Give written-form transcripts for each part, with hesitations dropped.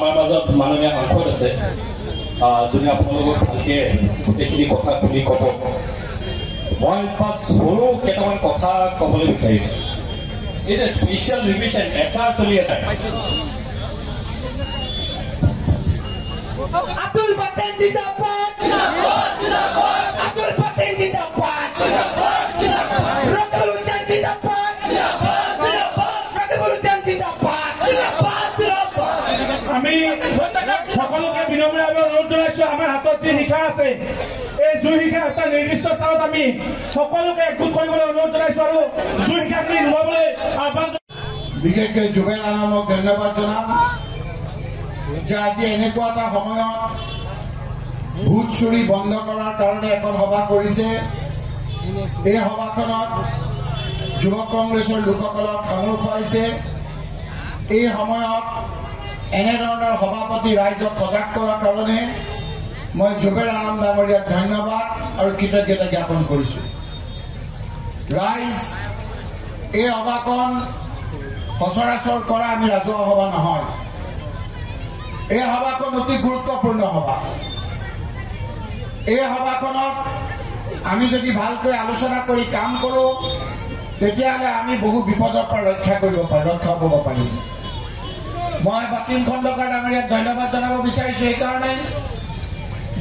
আমাৰ মাজত মাননীয় সাংসদ আছে যোনে আপোনালোকক ভালকে গোটেইখিনি কথা খুলি ক'ব। মই সৰু কেইটামান কথা ক'বলৈ বিচাৰিছো। এই যে স্পেচিয়েল ৰিভিজন এছআৰ চলি আছে, আব্দুল পাটেল জিন্দাবাদ, আব্দুল পাটেল জিন্দাবাদ, ৰকিবুল হুসেন জিন্দাবাদ, ৰকিবুল হুসেন জিন্দাবাদ। আমি সকলোকে বিনম্ৰভাৱে অনুৰোধ জনাইছো, আমাৰ হাতত যি শিখা আছে এই জুই শিখা এটা নিৰ্দিষ্ট স্থানত আমি সকলোকে একগোট কৰিবলৈ অনুৰোধ জনাইছো আৰু জুই শিখাখিনি নুমাবলৈ আহ্বান। বিশেষকৈ জুবেল আলমক ধন্যবাদ জনাম যে আজি এনেকুৱা এটা সময়ত ভোট চুৰি বন্ধ কৰাৰ কাৰণে এখন সভা কৰিছে। এই সভাখনত যুৱ কংগ্ৰেছৰ লোকসকলক সামৰি খুৱাইছে। এই সময়ত এনেধৰণৰ সভাপতি ৰাইজক সজাগ কৰাৰ কাৰণে মই জুবেল আলম ডাঙৰীয়াক ধন্যবাদ আৰু কৃতজ্ঞতা জ্ঞাপন কৰিছো। ৰাইজ, এই সভাখন সচৰাচৰ কৰা আমি ৰাজহুৱা সভা নহয়। এই সভাখন অতি গুৰুত্বপূৰ্ণ সভা। এই সভাখনত আমি যদি ভালকৈ আলোচনা কৰি কাম কৰোঁ তেতিয়াহ'লে আমি বহু বিপদৰ পৰা ৰক্ষা পাব পাৰিম। মই বাতিন খণ্ডকাৰ ডাঙৰীয়াক ধন্যবাদ জনাব বিচাৰিছো এইকাৰণে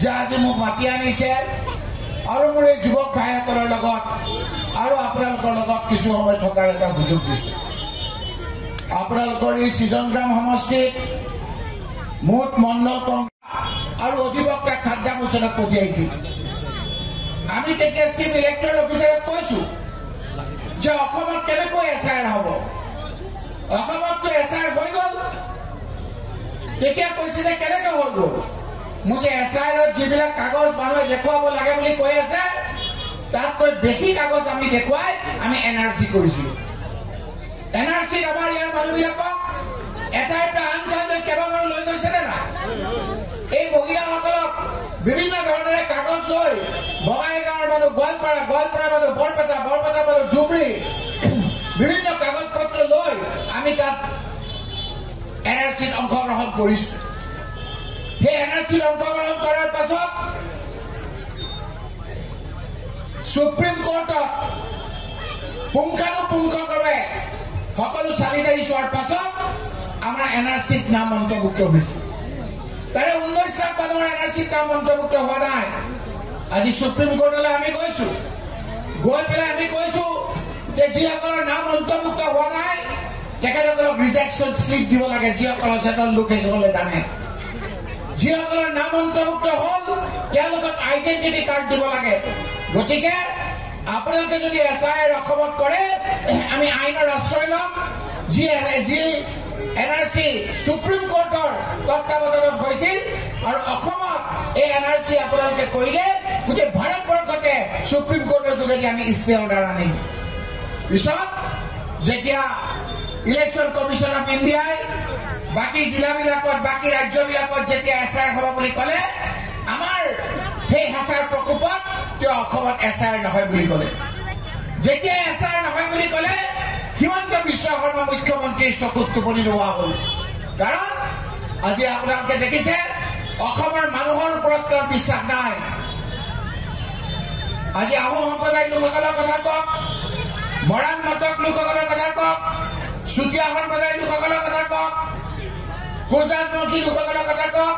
যে আজি মোক মাতি আনিছে আৰু মোৰ এই যুৱক ভাইসকলৰ লগত আৰু আপোনালোকৰ লগত কিছু সময় থকাৰ এটা সুযোগ দিছে। আপোনালোকৰ এই সৃজনগ্ৰাম সমষ্টিত মুঠ মণ্ডল কংগ্ৰেছ আৰু অধিবক্তা খাদ্দাম হুছেইনক পঠিয়াইছিল। আমি তেতিয়া চিফ ইলেক্টৰেল অফিচাৰক কৈছো যে অসমত কেনেকৈ এছআইআৰ হ'ব। অসমততো এছআইআৰ হৈ গ'ল। তেতিয়া কৈছে যে কেনেকৈ হৈ গ'ল। মোৰ যে এছআইআৰত যিবিলাক কাগজ মানুহে দেখুৱাব লাগে বুলি কৈ আছে তাতকৈ বেছি কাগজ আমি দেখুৱাই আমি এনআৰচি কৰিছিলো। এনআৰচিত আমাৰ ইয়াৰ মানুহবিলাকক এটাই আন ঠাইলৈ কেইবাবাৰো লৈ গৈছে নে নাই? এই মহিলাসকলক বিভিন্ন ধৰণেৰে কাগজ লৈ বঙাইগাঁৱৰ মানুহ গোৱালপাৰা, গোৱালপাৰা মানুহ বৰপেটা, বৰপেটা মানুহ ধুবুৰী বিভিন্ন কাগজ পত্ৰ লৈ আমি তাত এনআৰচিত অংশগ্ৰহণ কৰিছো। সেই এনআৰচিত অংশগ্ৰহণ কৰাৰ পাছত সুপ্ৰিম কোৰ্টত পুংখানুপুংখভাৱে সকলো চালিজাৰি চোৱাৰ পাছত আমাৰ এনআৰচিত নাম অন্তৰ্ভুক্ত হৈছে। তাৰে 19 লাখ মানুহৰ এনআৰচিত নাম অন্তৰ্ভুক্ত হোৱা নাই। আজি সুপ্ৰিম কোৰ্টলৈ আমি গৈছো, গৈ পেলাই আমি কৈছো যে যিসকলৰ নাম অন্তৰ্ভুক্ত হোৱা নাই তেখেতসকলক ৰিজেকশ্যন শ্লিপ দিব লাগে। যিসকলৰ জেনেৰেল লোক সেইসকলে জানে। যিসকলৰ নাম অন্তৰ্ভুক্ত হ'ল তেওঁলোকক আইডেণ্টিটি কাৰ্ড দিব লাগে। গতিকে আপোনালোকে যদি এছআইআৰ অসমত কৰে আমি আইনৰ আশ্ৰয় ল'ম। যি এনআৰচি সুপ্ৰিম কোৰ্টৰ তত্বাৱধানত হৈছিল আৰু অসমত এই এনআৰচি আপোনালোকে কৰিলে গোটেই ভাৰতবৰ্ষতে সুপ্ৰিম কোৰ্টৰ যোগেদি আমি ষ্টে অৰ্ডাৰ আনিম। পিছত যেতিয়া ইলেকশ্যন কমিশ্যন অফ ইণ্ডিয়াই বাকী জিলাবিলাকত, বাকী ৰাজ্যবিলাকত যেতিয়া এছআইআৰ হ'ব বুলি ক'লে আমাৰ সেই হেঁচাৰ প্ৰকোপত তেওঁ অসমত এছআইআৰ নহয় বুলি ক'লে। যেতিয়া এছআইআৰ নহয় বুলি ক'লে হিমন্ত বিশ্ব শৰ্মা মুখ্যমন্ত্ৰীৰ চকুত টোপনি নোহোৱা হ'ল। কাৰণ আজি আপোনালোকে দেখিছে অসমৰ মানুহৰ ওপৰত তেওঁৰ বিশ্বাস নাই। আজি আহোম সম্প্ৰদায়ৰ লোকসকলৰ কথা কওক, মৰাণ মটক লোকসকলৰ কথা কওক, চুতীয়া সম্প্ৰদায়ৰ লোকসকলৰ কথা কওক, কোচাজমুখী লোকসকলৰ কথা কওক,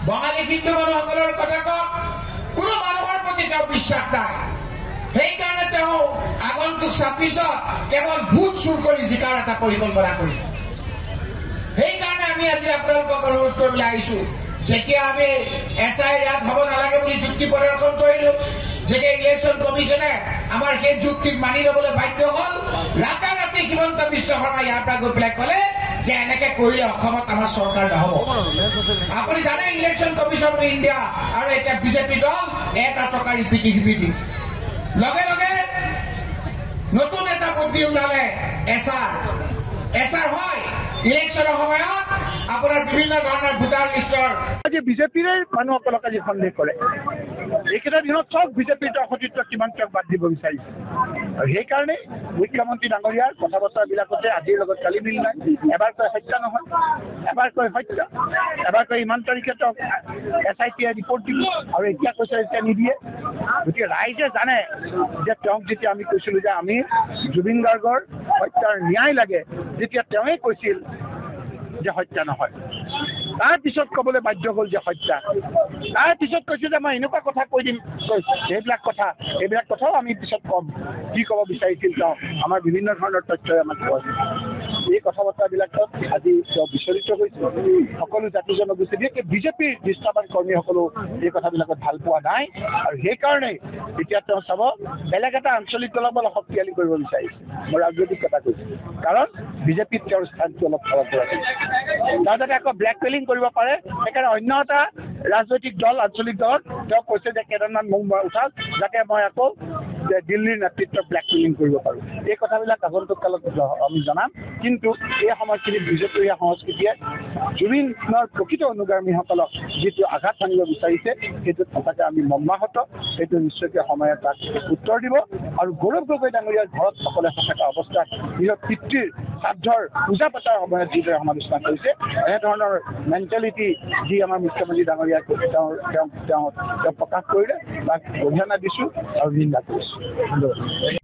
বঙালী হিন্দু মানুহসকলৰ কথা কওক, কোনো মানুহৰ প্ৰতি তেওঁ বিশ্বাস নাই। সেইকাৰণে তেওঁ আগন্তুক 26ত কেৱল ভোট চুৰ কৰি জিকাৰ এটা পৰিকল্পনা কৰিছে। সেইকাৰণে আমি আজি আপোনালোকক অনুৰোধ কৰিবলৈ আহিছো, যেতিয়া আমি এছআইআৰ ইয়াত হ'ব নালাগে বুলি যুক্তি প্ৰদৰ্শন কৰিলো, যেতিয়া ইলেকশ্যন কমিশ্যনে আমাৰ সেই যুক্তিক মানি ল'বলৈ বাধ্য হ'ল, ৰাতাৰাতি হিমন্ত বিশ্ব শৰ্মা ইয়াৰ পৰা গৈ পেলাই ক'লে যে এনেকে কৰিলে অসমত আমাৰ চৰকাৰ নহ'ব। আপুনি জানে ইলেকশ্যন কমিশ্যন অফ ইণ্ডিয়া আৰু এতিয়া বিজেপি দল এটা টকাৰী পিটিকি লগে লগে নতুন এটা পদ্ধতি ওলালে এছআৰ হয় ইলেকশ্যনৰ সময়ত আপোনাৰ বিভিন্ন ধৰণৰ ভোটাৰ লিষ্টৰ আজি বিজেপিৰে মানুহসকলক আজি সন্দেহ কৰে। এইকেইটা দিনত চব বিজেপিৰ সতীৰ্থ কিমান তেওঁক বাদ দিব বিচাৰিছে আৰু সেইকাৰণে মুখ্যমন্ত্ৰী ডাঙৰীয়াৰ কথা বতৰাবিলাকতে আজিৰ লগত কালি মিল নাই। এবাৰ কয় হত্যা নহয়, এবাৰ কয় হত্যা, এবাৰ কয় ইমান তাৰিখে তেওঁক SIT ৰিপৰ্ট দিব আৰু এতিয়া কৈছে এতিয়া নিদিয়ে। গতিকে ৰাইজে জানে যে তেওঁক যেতিয়া আমি কৈছিলোঁ যে আমি জুবিন গাৰ্গৰ হত্যাৰ ন্যায় লাগে, যেতিয়া তেওঁৱে কৈছিল যে হত্যা নহয়, তাৰ পিছত ক'বলৈ বাধ্য হ'ল যে হত্যা। তাৰ পিছত কৈছে যে মই এনেকুৱা কথা কৈ দিম, এইবিলাক কথাও আমি পিছত ক'ম। কি ক'ব বিচাৰিছিল তেওঁ আমাৰ বিভিন্ন ধৰণৰ তথ্যই আমাক কয়। এই কথা বতৰাবিলাকত আজি তেওঁ বিচলিত হৈছিল। সকলো জাতি জনগোষ্ঠী বিশেষকৈ বিজেপিৰ নিষ্ঠাবান কৰ্মীসকলেও এই কথাবিলাকত ভাল পোৱা নাই আৰু সেইকাৰণেই এতিয়া তেওঁ চাব বেলেগ এটা আঞ্চলিক দলক অলপ শক্তিশালী কৰিব বিচাৰিছে। মই ৰাজনৈতিক কথা কৈছোঁ, কাৰণ বিজেপিত তেওঁৰ স্থানটো অলপ খৰচ কৰা হৈছে। তেওঁ যাতে আকৌ ব্লেকমেইলিং কৰিব পাৰে, সেইকাৰণে অন্য এটা ৰাজনৈতিক দল আঞ্চলিক দলত তেওঁ কৈছে যে কেইজনমান মোক উঠাওক যাতে মই আকৌ দিল্লীৰ নেতৃত্বত ব্লেকমেইলিং কৰিব পাৰোঁ। এই কথাবিলাক আগন্তুক কালত আমি জনাম। কিন্তু এই সময়খিনিত বিজেপিৰ সংস্কৃতিয়ে জুবিনৰ প্ৰকৃত অনুগামীসকলক যিটো আঘাত সানিব বিচাৰিছে সেইটোত সঁচাকৈ আমি মৰ্মাহত। সেইটো নিশ্চয়কৈ সময়ে তাক উত্তৰ দিব আৰু গৌৰৱ গগৈ ডাঙৰীয়াৰ ঘৰত সকলোৱে থকা অৱস্থাত নিজৰ পিতৃৰ শ্ৰাদ্ধৰ পূজা পতাৰ সময়ত যিদৰে সমালোচনা কৰিছে, এনেধৰণৰ মেণ্টেলিটি যি আমাৰ মুখ্যমন্ত্ৰী ডাঙৰীয়াই তেওঁ প্ৰকাশ কৰিলে তাক অভিনন্দন দিছোঁ আৰু নিন্দা কৰিছোঁ।